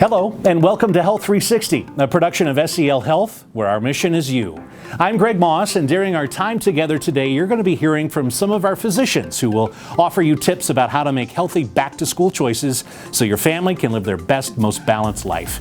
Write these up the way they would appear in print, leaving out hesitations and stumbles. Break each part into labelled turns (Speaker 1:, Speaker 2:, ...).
Speaker 1: Hello, and welcome to Health 360, a production of SEL Health, where our mission is you. I'm Greg Moss, and during our time together today, you're going to be hearing from some of our physicians who will offer you tips about how to make healthy back-to-school choices so your family can live their best, most balanced life.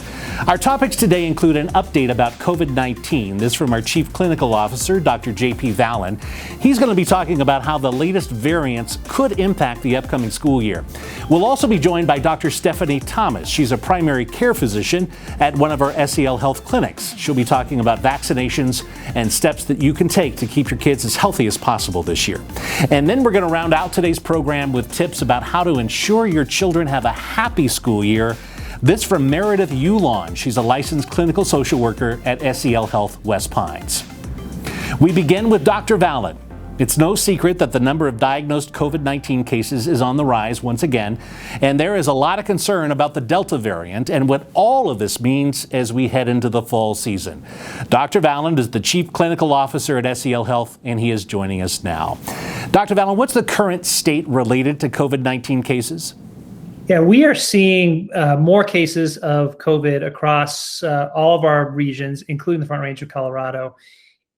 Speaker 1: Our topics today include an update about COVID-19. This from our Chief Clinical Officer, Dr. J.P. Vallon. He's going to be talking about how the latest variants could impact the upcoming school year. We'll also be joined by Dr. Stephanie Thomas. She's a primary care physician at one of our SEL Health clinics. She'll be talking about vaccinations and steps that you can take to keep your kids as healthy as possible this year. And then we're going to round out today's program with tips about how to ensure your children have a happy school year. This from Meredith Ulan. She's a licensed clinical social worker at SEL Health West Pines. We begin with Dr. Vallon. It's no secret that the number of diagnosed COVID-19 cases is on the rise once again, and there is a lot of concern about the Delta variant and what all of this means as we head into the fall season. Dr. Vallon is the Chief Clinical Officer at SEL Health, and he is joining us now. Dr. Vallon, what's the current state related to COVID-19 cases?
Speaker 2: Yeah, we are seeing more cases of COVID across all of our regions, including the Front Range of Colorado.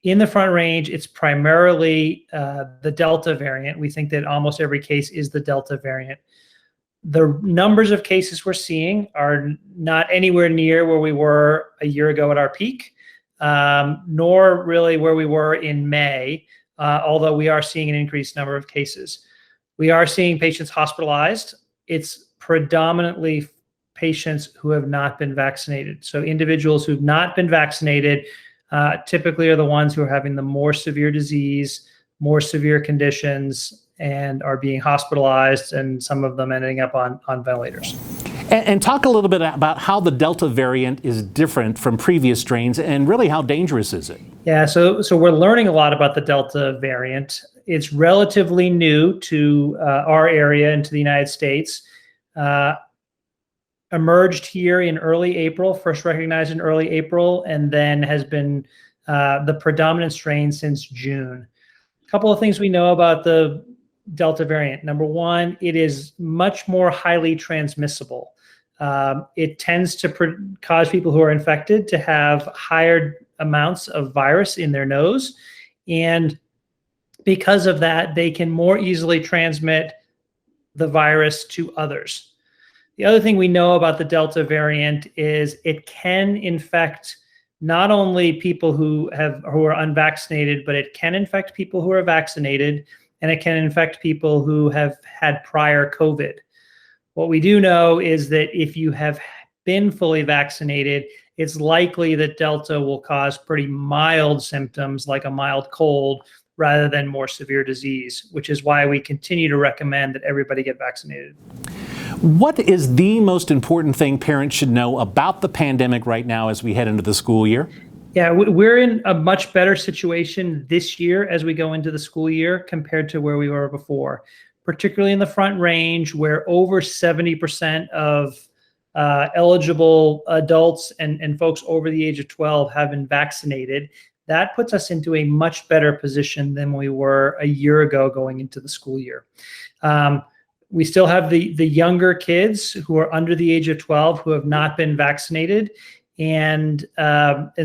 Speaker 2: In the Front Range, it's primarily the Delta variant. We think that almost every case is the Delta variant. The numbers of cases we're seeing are not anywhere near where we were a year ago at our peak, nor really where we were in May, although we are seeing an increased number of cases. We are seeing patients hospitalized. It's predominantly patients who have not been vaccinated. So individuals who've not been vaccinated typically are the ones who are having the more severe disease, more severe conditions, and are being hospitalized, and some of them ending up on ventilators.
Speaker 1: And talk a little bit about how the Delta variant is different from previous strains, and really how dangerous is it?
Speaker 2: Yeah, so we're learning a lot about the Delta variant. It's relatively new to our area and to the United States. Emerged here in early April, first recognized in early April, and then has been the predominant strain since June. A couple of things we know about the Delta variant. Number one, it is much more highly transmissible. It tends to cause people who are infected to have higher amounts of virus in their nose, and because of that, they can more easily transmit the virus to others. The other thing we know about the Delta variant is it can infect not only people who are unvaccinated, but it can infect people who are vaccinated, and it can infect people who have had prior COVID. What we do know is that if you have been fully vaccinated, it's likely that Delta will cause pretty mild symptoms like a mild cold rather than more severe disease, which is why we continue to recommend that everybody get vaccinated.
Speaker 1: What is the most important thing parents should know about the pandemic right now as we head into the school year?
Speaker 2: Yeah, we're in a much better situation this year as we go into the school year compared to where we were before, particularly in the Front Range, where over 70% of eligible adults and folks over the age of 12 have been vaccinated. That puts us into a much better position than we were a year ago going into the school year. We still have the younger kids who are under the age of 12 who have not been vaccinated. And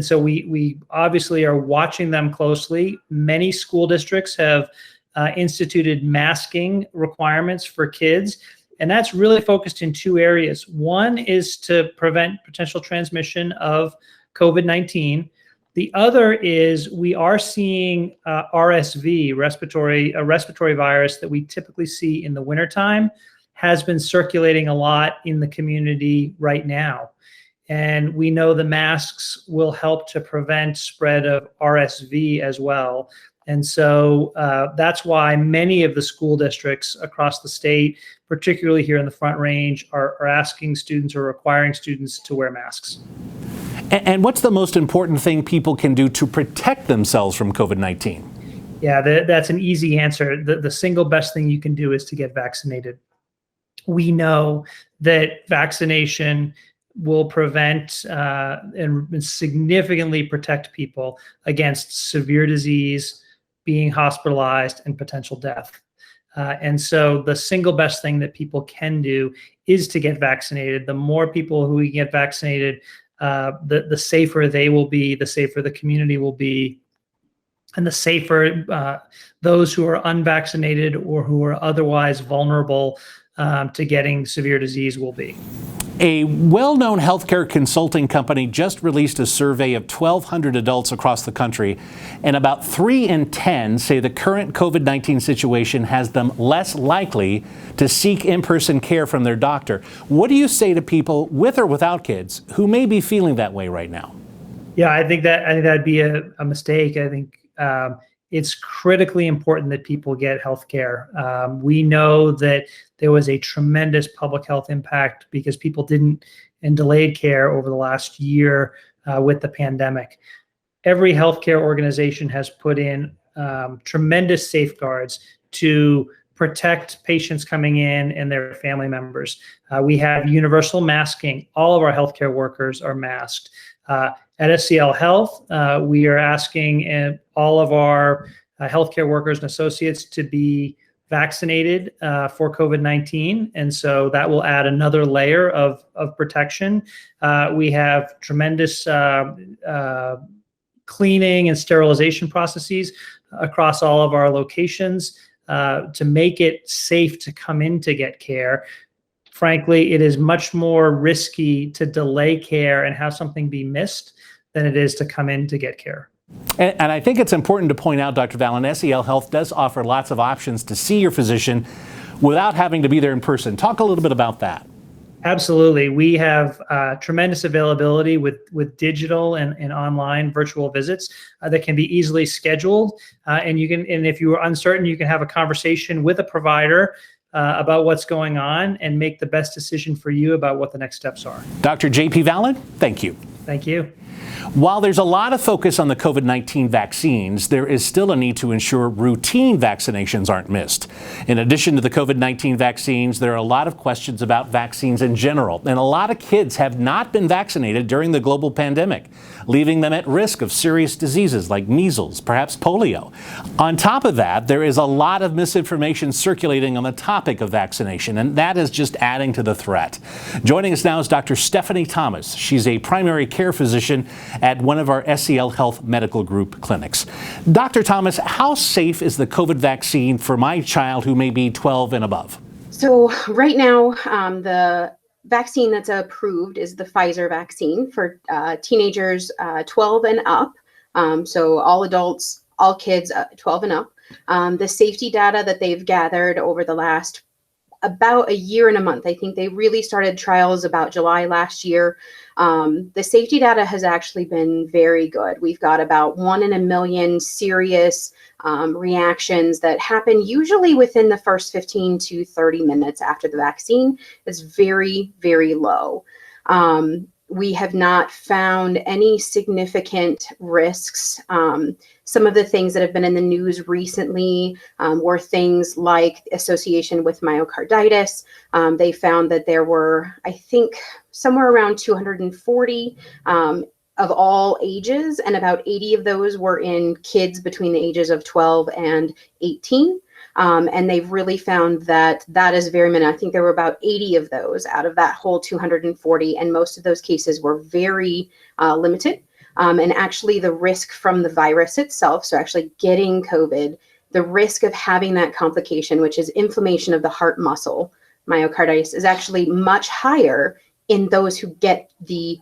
Speaker 2: so we obviously are watching them closely. Many school districts have instituted masking requirements for kids. And that's really focused in two areas. One is to prevent potential transmission of COVID-19. The other is we are seeing RSV, a respiratory virus that we typically see in the wintertime, has been circulating a lot in the community right now. And we know the masks will help to prevent spread of RSV as well. And so that's why many of the school districts across the state, particularly here in the Front Range, are asking students or requiring students to wear masks.
Speaker 1: And what's the most important thing people can do to protect themselves from COVID-19?
Speaker 2: Yeah, that's an easy answer. The single best thing you can do is to get vaccinated. We know that vaccination will prevent and significantly protect people against severe disease, being hospitalized, and potential death. And so the single best thing that people can do is to get vaccinated. The more people who get vaccinated, the safer they will be, the safer the community will be, and the safer those who are unvaccinated or who are otherwise vulnerable to getting severe disease will be.
Speaker 1: A well-known healthcare consulting company just released a survey of 1,200 adults across the country, and about 3 in 10 say the current COVID-19 situation has them less likely to seek in-person care from their doctor. What do you say to people with or without kids who may be feeling that way right now?
Speaker 2: Yeah, I think that'd be a mistake. I think it's critically important that people get health care. We know that there was a tremendous public health impact because people didn't and delayed care over the last year with the pandemic. Every healthcare organization has put in tremendous safeguards to protect patients coming in and their family members. We have universal masking. All of our healthcare workers are masked. At SCL Health, we are asking all of our healthcare workers and associates to be vaccinated for COVID-19. And so that will add another layer of protection. We have tremendous cleaning and sterilization processes across all of our locations to make it safe to come in to get care. Frankly, it is much more risky to delay care and have something be missed than it is to come in to get care.
Speaker 1: And I think it's important to point out, Dr. Vallon, SEL Health does offer lots of options to see your physician without having to be there in person. Talk a little bit about that.
Speaker 2: Absolutely. We have tremendous availability with digital and online virtual visits that can be easily scheduled. And if you are uncertain, you can have a conversation with a provider about what's going on and make the best decision for you about what the next steps are.
Speaker 1: Dr. J.P. Vallon, thank you.
Speaker 2: Thank you.
Speaker 1: While there's a lot of focus on the COVID-19 vaccines, there is still a need to ensure routine vaccinations aren't missed. In addition to the COVID-19 vaccines, there are a lot of questions about vaccines in general, and a lot of kids have not been vaccinated during the global pandemic, leaving them at risk of serious diseases like measles, perhaps polio. On top of that, there is a lot of misinformation circulating on the topic of vaccination, and that is just adding to the threat. Joining us now is Dr. Stephanie Thomas. She's a primary care physician at one of our SEL Health Medical Group clinics. Dr. Thomas, how safe is the COVID vaccine for my child who may be 12 and above?
Speaker 3: So right now, the vaccine that's approved is the Pfizer vaccine for teenagers 12 and up. So all adults, all kids 12 and up. The safety data that they've gathered over the last about a year and a month. I think they really started trials about July last year. The safety data has actually been very good. We've got about 1 in a million serious reactions that happen usually within the first 15 to 30 minutes after the vaccine. It's very, very low. We have not found any significant risks. Some of the things that have been in the news recently were things like association with myocarditis. They found that there were, I think, somewhere around 240 of all ages, and about 80 of those were in kids between the ages of 12 and 18. And they've really found that that is very minimal. I think there were about 80 of those out of that whole 240, and most of those cases were very limited. And actually the risk from the virus itself, so actually getting COVID, the risk of having that complication, which is inflammation of the heart muscle, myocarditis, is actually much higher in those who get the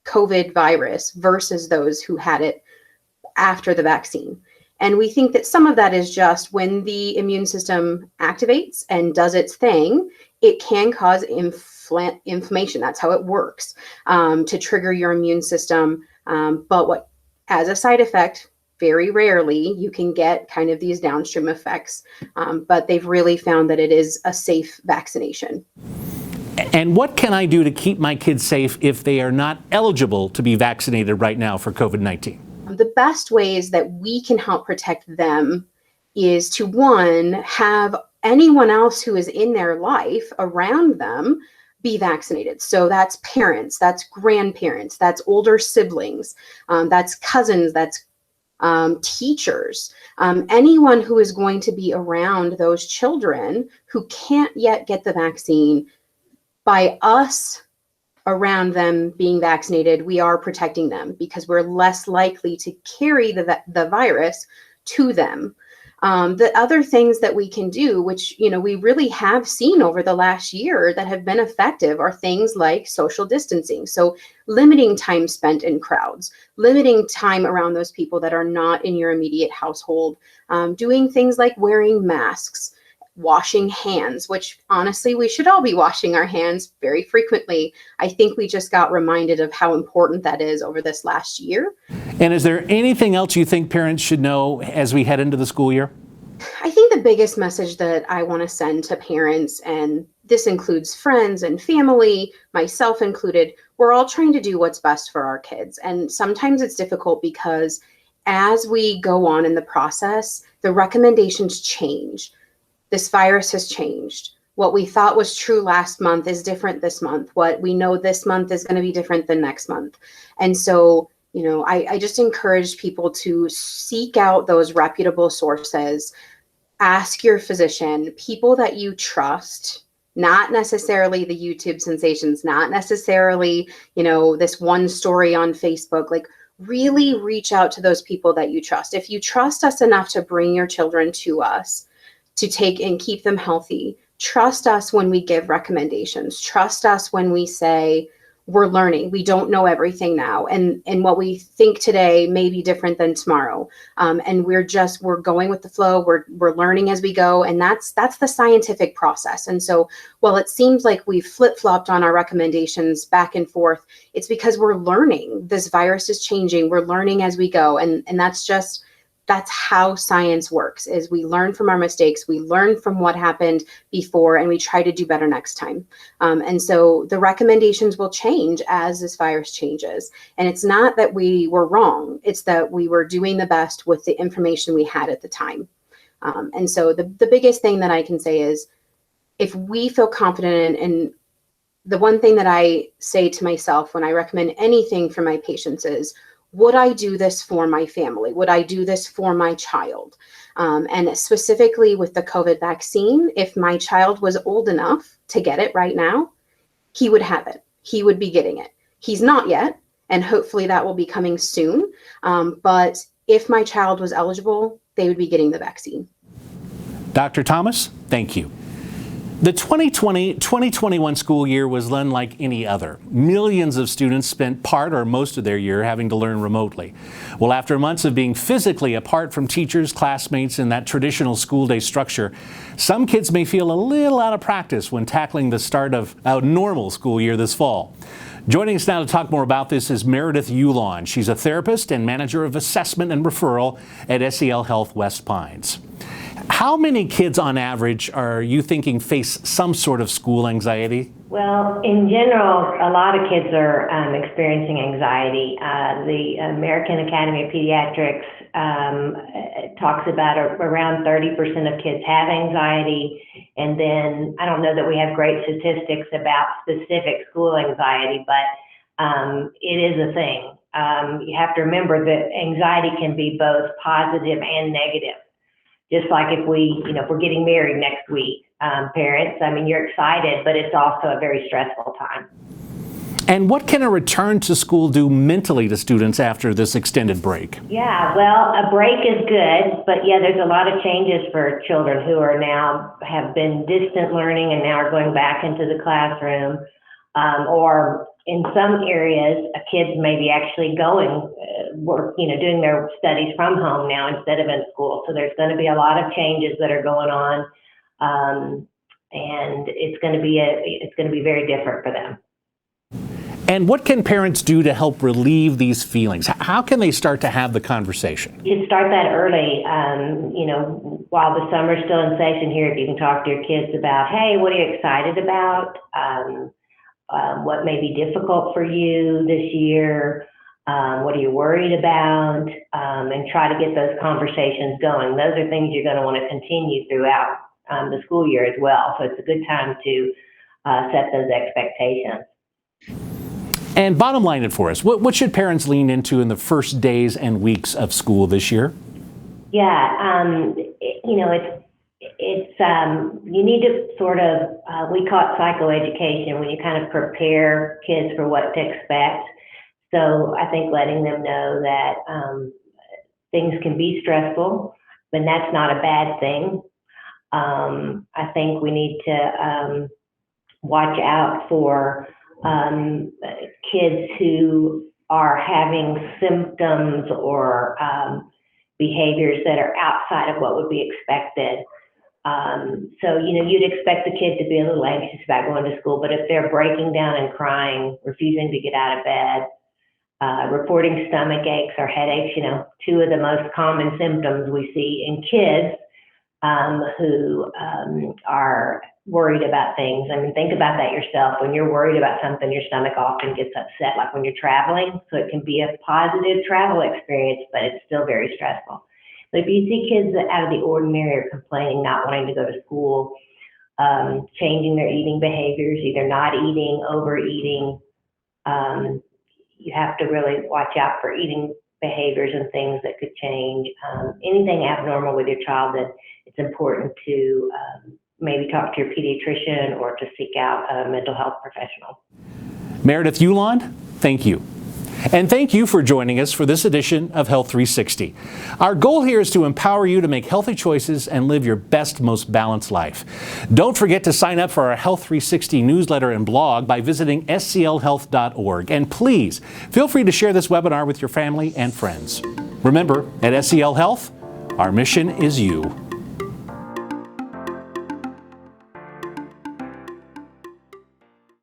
Speaker 3: COVID virus versus those who had it after the vaccine. And we think that some of that is just when the immune system activates and does its thing, it can cause inflammation. That's how it works, to trigger your immune system. But as a side effect, very rarely you can get kind of these downstream effects. But they've really found that it is a safe vaccination.
Speaker 1: And what can I do to keep my kids safe if they are not eligible to be vaccinated right now for COVID-19?
Speaker 3: The best ways that we can help protect them is to, one, have anyone else who is in their life around them be vaccinated. So that's parents, that's grandparents, that's older siblings, that's cousins, that's teachers, anyone who is going to be around those children who can't yet get the vaccine. By us around them being vaccinated, we are protecting them because we're less likely to carry the virus to them. The other things that we can do, which, we really have seen over the last year that have been effective, are things like social distancing. So limiting time spent in crowds, limiting time around those people that are not in your immediate household, doing things like wearing masks, washing hands, which honestly, we should all be washing our hands very frequently. I think we just got reminded of how important that is over this last year.
Speaker 1: And is there anything else you think parents should know as we head into the school year?
Speaker 3: I think the biggest message that I want to send to parents, and this includes friends and family, myself included, we're all trying to do what's best for our kids. And sometimes it's difficult because as we go on in the process, the recommendations change. This virus has changed. What we thought was true last month is different this month. What we know this month is going to be different than next month. And so, I just encourage people to seek out those reputable sources, ask your physician, people that you trust, not necessarily the YouTube sensations, not necessarily, this one story on Facebook. Like, really reach out to those people that you trust. If you trust us enough to bring your children to us, to take and keep them healthy, trust us when we give recommendations. Trust us when we say we're learning. We don't know everything now. And what we think today may be different than tomorrow. And we're going with the flow. We're learning as we go. And that's the scientific process. And so while it seems like we've flip-flopped on our recommendations back and forth, it's because we're learning. This virus is changing. We're learning as we go. And that's how science works, is we learn from our mistakes, we learn from what happened before, and we try to do better next time. And so the recommendations will change as this virus changes. And it's not that we were wrong, it's that we were doing the best with the information we had at the time. And so the biggest thing that I can say is, if we feel confident, and the one thing that I say to myself when I recommend anything for my patients is, would I do this for my family? Would I do this for my child? And specifically with the COVID vaccine, if my child was old enough to get it right now, he would have it. He would be getting it. He's not yet, and hopefully that will be coming soon. But if my child was eligible, they would be getting the vaccine.
Speaker 1: Dr. Thomas, thank you. The 2020-2021 school year was unlike any other. Millions of students spent part or most of their year having to learn remotely. Well, after months of being physically apart from teachers, classmates, in that traditional school day structure, some kids may feel a little out of practice when tackling the start of a normal school year this fall. Joining us now to talk more about this is Meredith Ulan. She's a therapist and manager of assessment and referral at SEL Health West Pines. How many kids on average are you thinking face some sort of school anxiety?
Speaker 4: Well, in general, a lot of kids are experiencing anxiety. The American Academy of Pediatrics talks about around 30% of kids have anxiety. And then I don't know that we have great statistics about specific school anxiety, but it is a thing. You have to remember that anxiety can be both positive and negative. Just like if we're getting married next week, parents, you're excited, but it's also a very stressful time.
Speaker 1: And what can a return to school do mentally to students after this extended break?
Speaker 4: Yeah, well, a break is good, but there's a lot of changes for children who are now have been distant learning and now are going back into the classroom, or in some areas, kids may be actually going doing their studies from home now instead of in school. So there's going to be a lot of changes that are going on, and it's going to be very different for them.
Speaker 1: And what can parents do to help relieve these feelings? How can they start to have the conversation?
Speaker 4: You start that early. While the summer's still in session here, you can talk to your kids about, hey, what are you excited about? What may be difficult for you this year? What are you worried about? And try to get those conversations going. Those are things you're going to want to continue throughout the school year as well. So it's a good time to set those expectations.
Speaker 1: And bottom line it for us, what should parents lean into in the first days and weeks of school this year?
Speaker 4: Yeah, you need to sort of, we call it psychoeducation, when you kind of prepare kids for what to expect. So I think letting them know that things can be stressful, but that's not a bad thing. I think we need to watch out for kids who are having symptoms or behaviors that are outside of what would be expected. So, you'd expect the kid to be a little anxious about going to school, but if they're breaking down and crying, refusing to get out of bed, reporting stomach aches or headaches, two of the most common symptoms we see in kids who are worried about things. I mean, think about that yourself. When you're worried about something, your stomach often gets upset, like when you're traveling. So it can be a positive travel experience, but it's still very stressful. But if you see kids out of the ordinary or complaining, not wanting to go to school, changing their eating behaviors, either not eating, overeating, you have to really watch out for eating behaviors and things that could change. Anything abnormal with your child, that it's important to maybe talk to your pediatrician or to seek out a mental health professional.
Speaker 1: Meredith Ueland, thank you. And thank you for joining us for this edition of Health 360. Our goal here is to empower you to make healthy choices and live your best, most balanced life. Don't forget to sign up for our Health 360 newsletter and blog by visiting sclhealth.org. And please feel free to share this webinar with your family and friends. Remember, at SCL Health, our mission is you.